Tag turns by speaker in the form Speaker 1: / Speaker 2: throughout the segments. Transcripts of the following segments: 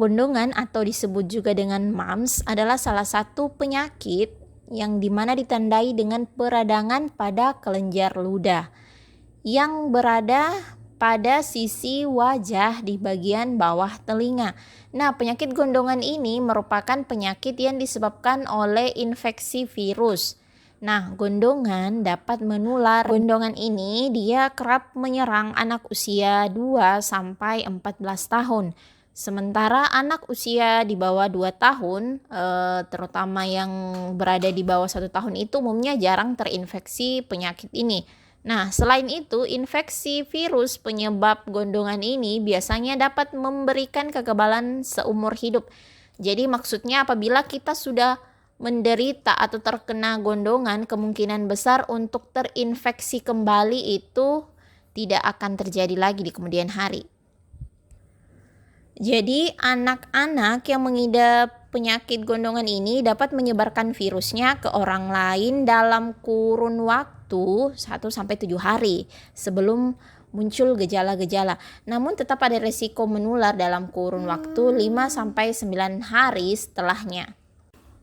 Speaker 1: Gondongan atau disebut juga dengan mumps adalah salah satu penyakit yang dimana ditandai dengan peradangan pada kelenjar ludah yang berada pada sisi wajah di bagian bawah telinga. Nah, penyakit gondongan ini merupakan penyakit yang disebabkan oleh infeksi virus. Nah, gondongan dapat menular. Gondongan ini dia kerap menyerang anak usia 2-14 tahun. Sementara anak usia di bawah 2 tahun, terutama yang berada di bawah 1 tahun itu umumnya jarang terinfeksi penyakit ini. Nah, selain itu, infeksi virus penyebab gondongan ini biasanya dapat memberikan kekebalan seumur hidup. Jadi maksudnya apabila kita sudah menderita atau terkena gondongan, kemungkinan besar untuk terinfeksi kembali itu tidak akan terjadi lagi di kemudian hari. Jadi anak-anak yang mengidap penyakit gondongan ini dapat menyebarkan virusnya ke orang lain dalam kurun waktu 1-7 hari sebelum muncul gejala-gejala. Namun tetap ada resiko menular dalam kurun waktu 5-9 hari setelahnya.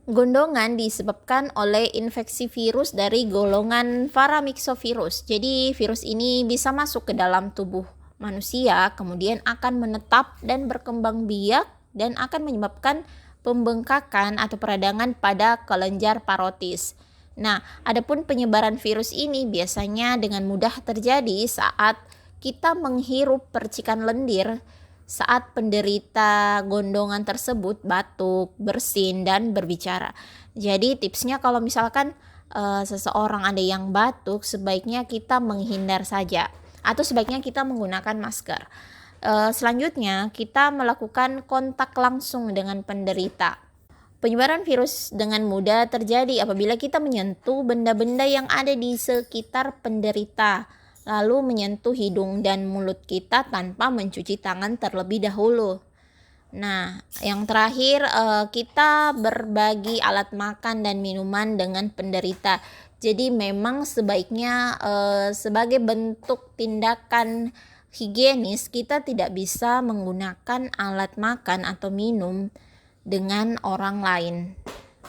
Speaker 1: Gondongan disebabkan oleh infeksi virus dari golongan Paramyxovirus. Jadi virus ini bisa masuk ke dalam tubuh manusia, kemudian akan menetap dan berkembang biak dan akan menyebabkan pembengkakan atau peradangan pada kelenjar parotis. Nah, adapun penyebaran virus ini biasanya dengan mudah terjadi saat kita menghirup percikan lendir saat penderita gondongan tersebut batuk, bersin, dan berbicara. Jadi tipsnya kalau misalkan seseorang ada yang batuk, sebaiknya kita menghindar saja atau sebaiknya kita menggunakan masker. Selanjutnya kita melakukan kontak langsung dengan penderita. Penyebaran virus dengan mudah terjadi apabila kita menyentuh benda-benda yang ada di sekitar penderita, lalu menyentuh hidung dan mulut kita tanpa mencuci tangan terlebih dahulu. Nah, yang terakhir kita berbagi alat makan dan minuman dengan penderita. Jadi memang sebaiknya sebagai bentuk tindakan higienis kita tidak bisa menggunakan alat makan atau minum dengan orang lain.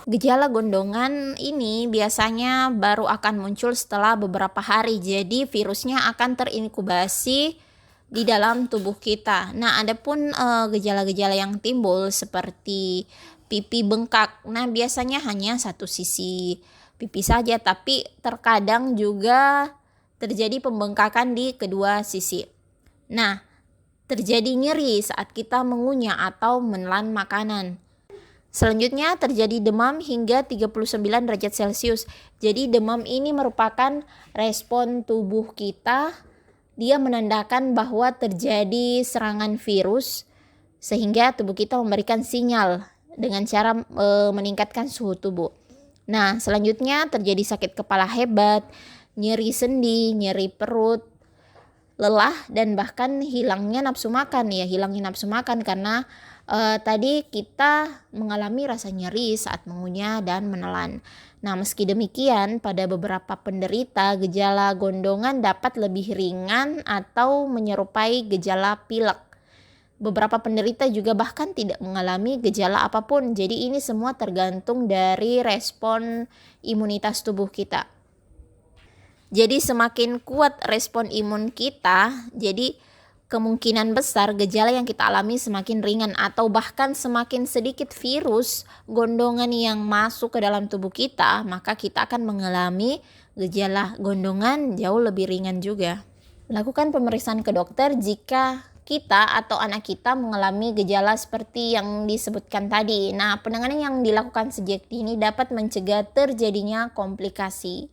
Speaker 1: Gejala gondongan ini biasanya baru akan muncul setelah beberapa hari. Jadi virusnya akan terinkubasi di dalam tubuh kita. Nah, adapun gejala-gejala yang timbul seperti pipi bengkak. Nah, biasanya hanya satu sisi pipi saja, tapi terkadang juga terjadi pembengkakan di kedua sisi. Nah, terjadi nyeri saat kita mengunyah atau menelan makanan. Selanjutnya terjadi demam hingga 39 derajat Celcius. Jadi demam ini merupakan respon tubuh kita. Dia menandakan bahwa terjadi serangan virus sehingga tubuh kita memberikan sinyal dengan cara meningkatkan suhu tubuh. Nah, selanjutnya terjadi sakit kepala hebat, nyeri sendi, nyeri perut, lelah, dan bahkan hilangnya nafsu makan. Ya, hilangnya nafsu makan karena tadi kita mengalami rasa nyeri saat mengunyah dan menelan. Nah, meski demikian, pada beberapa penderita gejala gondongan dapat lebih ringan atau menyerupai gejala pilek. Beberapa penderita juga bahkan tidak mengalami gejala apapun. Jadi ini semua tergantung dari respon imunitas tubuh kita. Jadi semakin kuat respon imun kita, jadi kemungkinan besar gejala yang kita alami semakin ringan atau bahkan semakin sedikit virus gondongan yang masuk ke dalam tubuh kita, maka kita akan mengalami gejala gondongan jauh lebih ringan juga. Lakukan pemeriksaan ke dokter jika kita atau anak kita mengalami gejala seperti yang disebutkan tadi. Nah, penanganan yang dilakukan sejak dini dapat mencegah terjadinya komplikasi.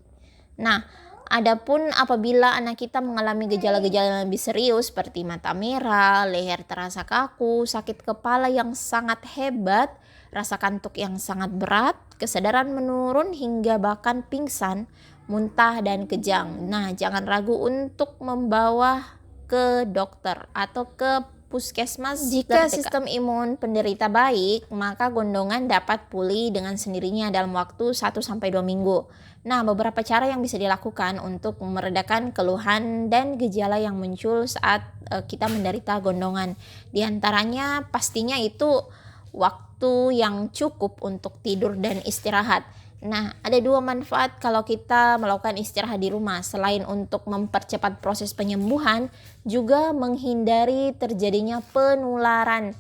Speaker 1: Nah, adapun apabila anak kita mengalami gejala-gejala yang lebih serius seperti mata merah, leher terasa kaku, sakit kepala yang sangat hebat, rasa kantuk yang sangat berat, kesadaran menurun hingga bahkan pingsan, muntah dan kejang. Nah, jangan ragu untuk membawa ke dokter atau ke puskesmas. Jika sistem imun penderita baik, maka gondongan dapat pulih dengan sendirinya dalam waktu 1-2 minggu. Nah, beberapa cara yang bisa dilakukan untuk meredakan keluhan dan gejala yang muncul saat kita menderita gondongan. Di antaranya pastinya itu waktu yang cukup untuk tidur dan istirahat. Nah, ada 2 manfaat kalau kita melakukan istirahat di rumah. Selain untuk mempercepat proses penyembuhan, juga menghindari terjadinya penularan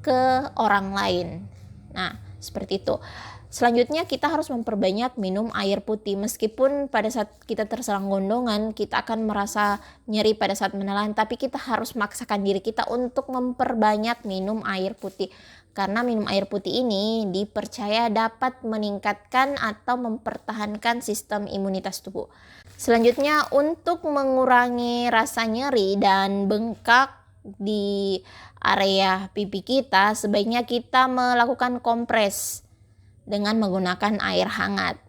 Speaker 1: ke orang lain. Nah, seperti itu. Selanjutnya kita harus memperbanyak minum air putih. Meskipun pada saat kita terserang gondongan, kita akan merasa nyeri pada saat menelan, tapi kita harus memaksakan diri kita untuk memperbanyak minum air putih. Karena minum air putih ini dipercaya dapat meningkatkan atau mempertahankan sistem imunitas tubuh. Selanjutnya, untuk mengurangi rasa nyeri dan bengkak di area pipi kita, sebaiknya kita melakukan kompres dengan menggunakan air hangat.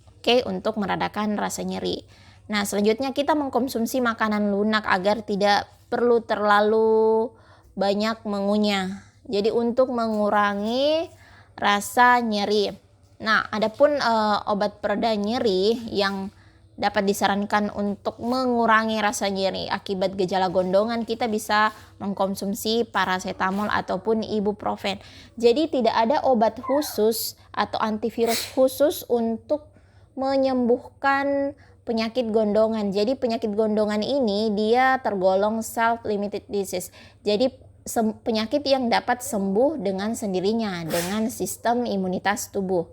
Speaker 1: Oke, untuk meredakan rasa nyeri. Nah, selanjutnya kita mengkonsumsi makanan lunak agar tidak perlu terlalu banyak mengunyah. Jadi untuk mengurangi rasa nyeri. Nah, adapun obat pereda nyeri yang dapat disarankan untuk mengurangi rasa nyeri akibat gejala gondongan, kita bisa mengkonsumsi paracetamol ataupun ibuprofen. Jadi tidak ada obat khusus atau antivirus khusus untuk menyembuhkan penyakit gondongan. Jadi penyakit gondongan ini dia tergolong self-limited disease. Jadi penyakit yang dapat sembuh dengan sendirinya dengan sistem imunitas tubuh.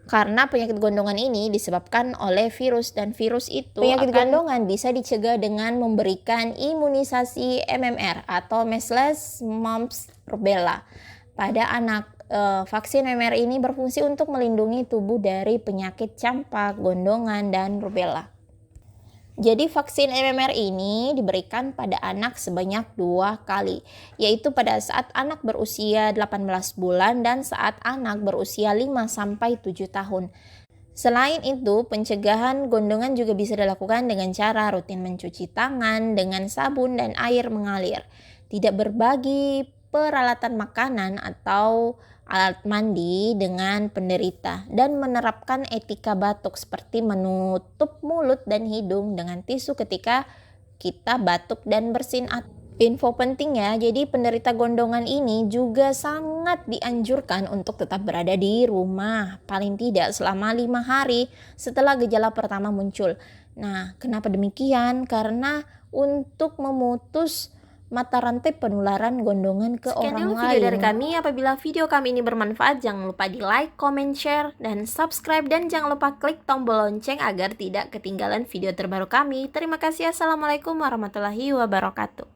Speaker 1: Karena penyakit gondongan ini disebabkan oleh virus, dan virus itu gondongan bisa dicegah dengan memberikan imunisasi MMR atau Measles, Mumps, Rubella pada anak. Vaksin MMR ini berfungsi untuk melindungi tubuh dari penyakit campak, gondongan, dan rubella. Jadi vaksin MMR ini diberikan pada anak sebanyak 2 kali, yaitu pada saat anak berusia 18 bulan dan saat anak berusia 5-7 tahun. Selain itu, pencegahan gondongan juga bisa dilakukan dengan cara rutin mencuci tangan dengan sabun dan air mengalir, tidak berbagi peralatan makanan atau alat mandi dengan penderita, dan menerapkan etika batuk seperti menutup mulut dan hidung dengan tisu ketika kita batuk dan bersin. Info penting ya, jadi penderita gondongan ini juga sangat dianjurkan untuk tetap berada di rumah paling tidak selama 5 hari setelah gejala pertama muncul. Nah, kenapa demikian? Karena untuk memutus mata rantai penularan gondongan ke orang lain. Sekian dulu video dari kami. Apabila video kami ini bermanfaat, jangan lupa di like, comment, share, dan subscribe. Dan jangan lupa klik tombol lonceng agar tidak ketinggalan video terbaru kami. Terima kasih. Assalamualaikum warahmatullahi wabarakatuh.